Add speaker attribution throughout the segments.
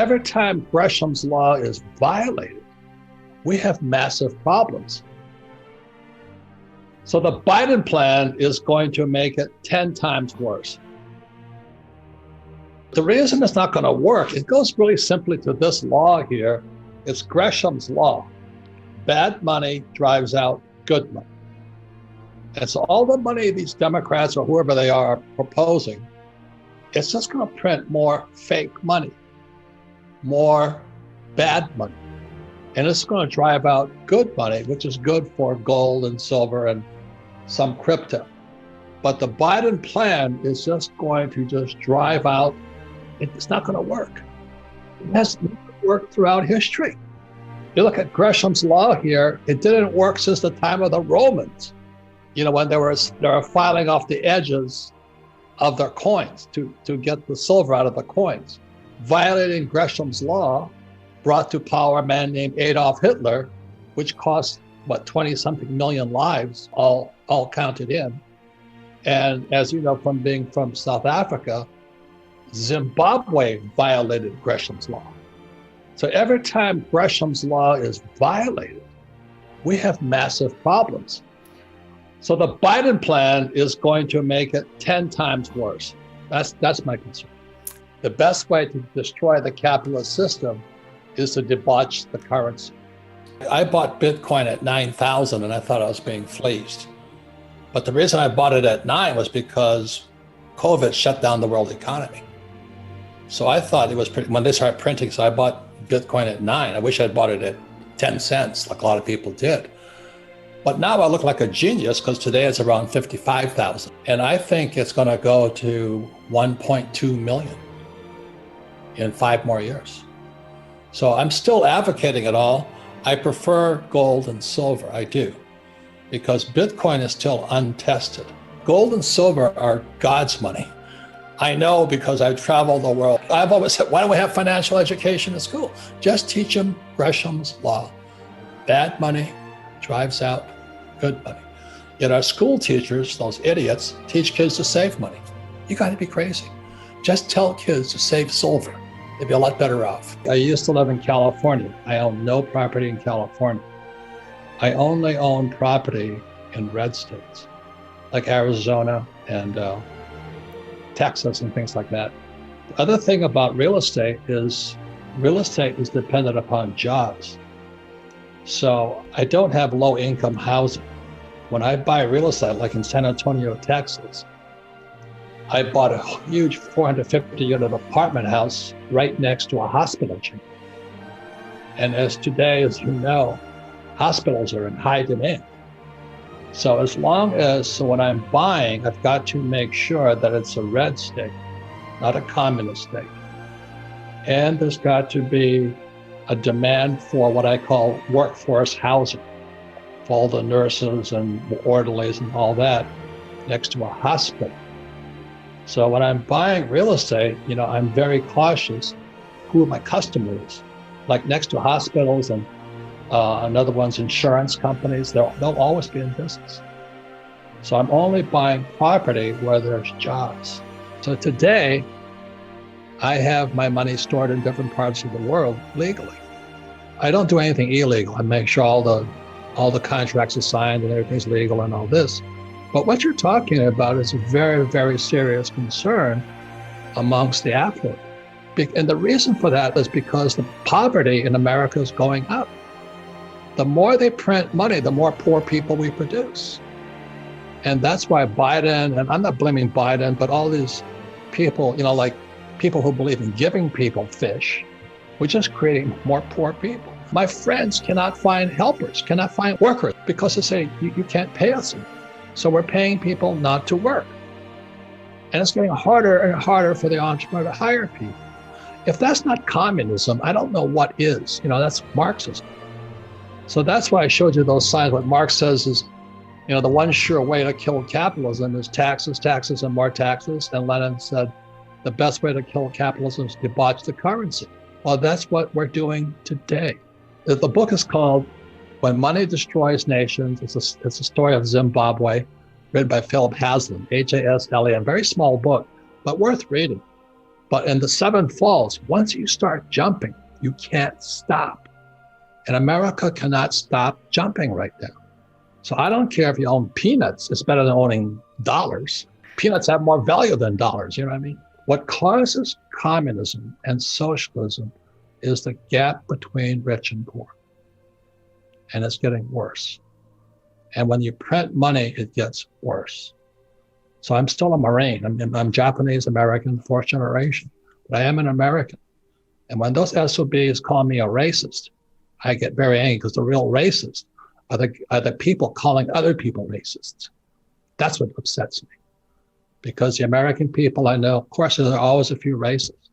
Speaker 1: every time Gresham's law is violated, we have massive problems. So the Biden plan is going to make it 10 times worse. The reason it's not going to work, it goes really simply to this law here. It's Gresham's law. Bad money drives out good money. And so all the money these Democrats or whoever they are proposing, it's just going to print more fake money, more bad money. And it's going to drive out good money, which is good for gold and silver and some crypto. But the Biden plan is just going to just drive out, it's not going to work. It hasn't worked throughout history. You look at Gresham's law here, it didn't work since the time of the Romans. You know, when they were filing off the edges of their coins to get the silver out of the coins. Violating Gresham's law brought to power a man named Adolf Hitler, which cost, 20-something million lives, all counted in. And as you know, from being from South Africa, Zimbabwe violated Gresham's law. So every time Gresham's law is violated, we have massive problems. So the Biden plan is going to make it 10 times worse. That's my concern. The best way to destroy the capitalist system is to debauch the currency. I bought Bitcoin at 9,000 and I thought I was being fleeced. But the reason I bought it at 9 was because COVID shut down the world economy. So I thought it was when they started printing, so I bought Bitcoin at 9. I wish I'd bought it at 10 cents, like a lot of people did. But now I look like a genius because today it's around 55,000. And I think it's going to go to 1.2 million in 5 more years. So I'm still advocating it all. I prefer gold and silver, I do, because Bitcoin is still untested. Gold and silver are God's money. I know because I've traveled the world. I've always said, why don't we have financial education in school? Just teach them Gresham's law. Bad money drives out good money. Yet our school teachers, those idiots, teach kids to save money. You got to be crazy. Just tell kids to save silver. They'd be a lot better off. I used to live in California. I own no property in California. I only own property in red states, like Arizona and Texas and things like that. The other thing about real estate is dependent upon jobs. So I don't have low income housing. When I buy real estate, like in San Antonio, Texas, I bought a huge 450 unit apartment house right next to a hospital chain. And as today, as you know, hospitals are in high demand. So as long as, when I'm buying, I've got to make sure that it's a red state, not a communist state. And there's got to be a demand for what I call workforce housing, for all the nurses and the orderlies and all that next to a hospital. So when I'm buying real estate, I'm very cautious who my customer is. Like next to hospitals and another one's insurance companies, they'll always be in business. So I'm only buying property where there's jobs. So today, I have my money stored in different parts of the world legally. I don't do anything illegal. I make sure all the contracts are signed and everything's legal and all this. But what you're talking about is a very, very serious concern amongst the affluent. And the reason for that is because the poverty in America is going up. The more they print money, the more poor people we produce. And that's why Biden, and I'm not blaming Biden, but all these people, like people who believe in giving people fish, we're just creating more poor people. My friends cannot find helpers, cannot find workers because they say, you can't pay us. So we're paying people not to work. And it's getting harder and harder for the entrepreneur to hire people. If that's not communism, I don't know what is. That's Marxism. So that's why I showed you those signs. What Marx says is, the one sure way to kill capitalism is taxes, taxes, and more taxes. And Lenin said, the best way to kill capitalism is to debauch the currency. Well, that's what we're doing today. The book is called When Money Destroys Nations. It's a story of Zimbabwe, written by Philip Haslam, Haslam, very small book, but worth reading. But in the seven falls, once you start jumping, you can't stop. And America cannot stop jumping right now. So I don't care if you own peanuts, it's better than owning dollars. Peanuts have more value than dollars, you know what I mean? What causes communism and socialism is the gap between rich and poor. And it's getting worse. And when you print money, it gets worse. So I'm still a Marine. I'm Japanese American, fourth generation, but I am an American. And when those SOBs call me a racist, I get very angry because the real racists are the people calling other people racists. That's what upsets me. Because the American people I know, of course, there are always a few racists,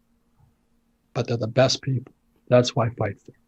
Speaker 1: but they're the best people. That's why I fight for them.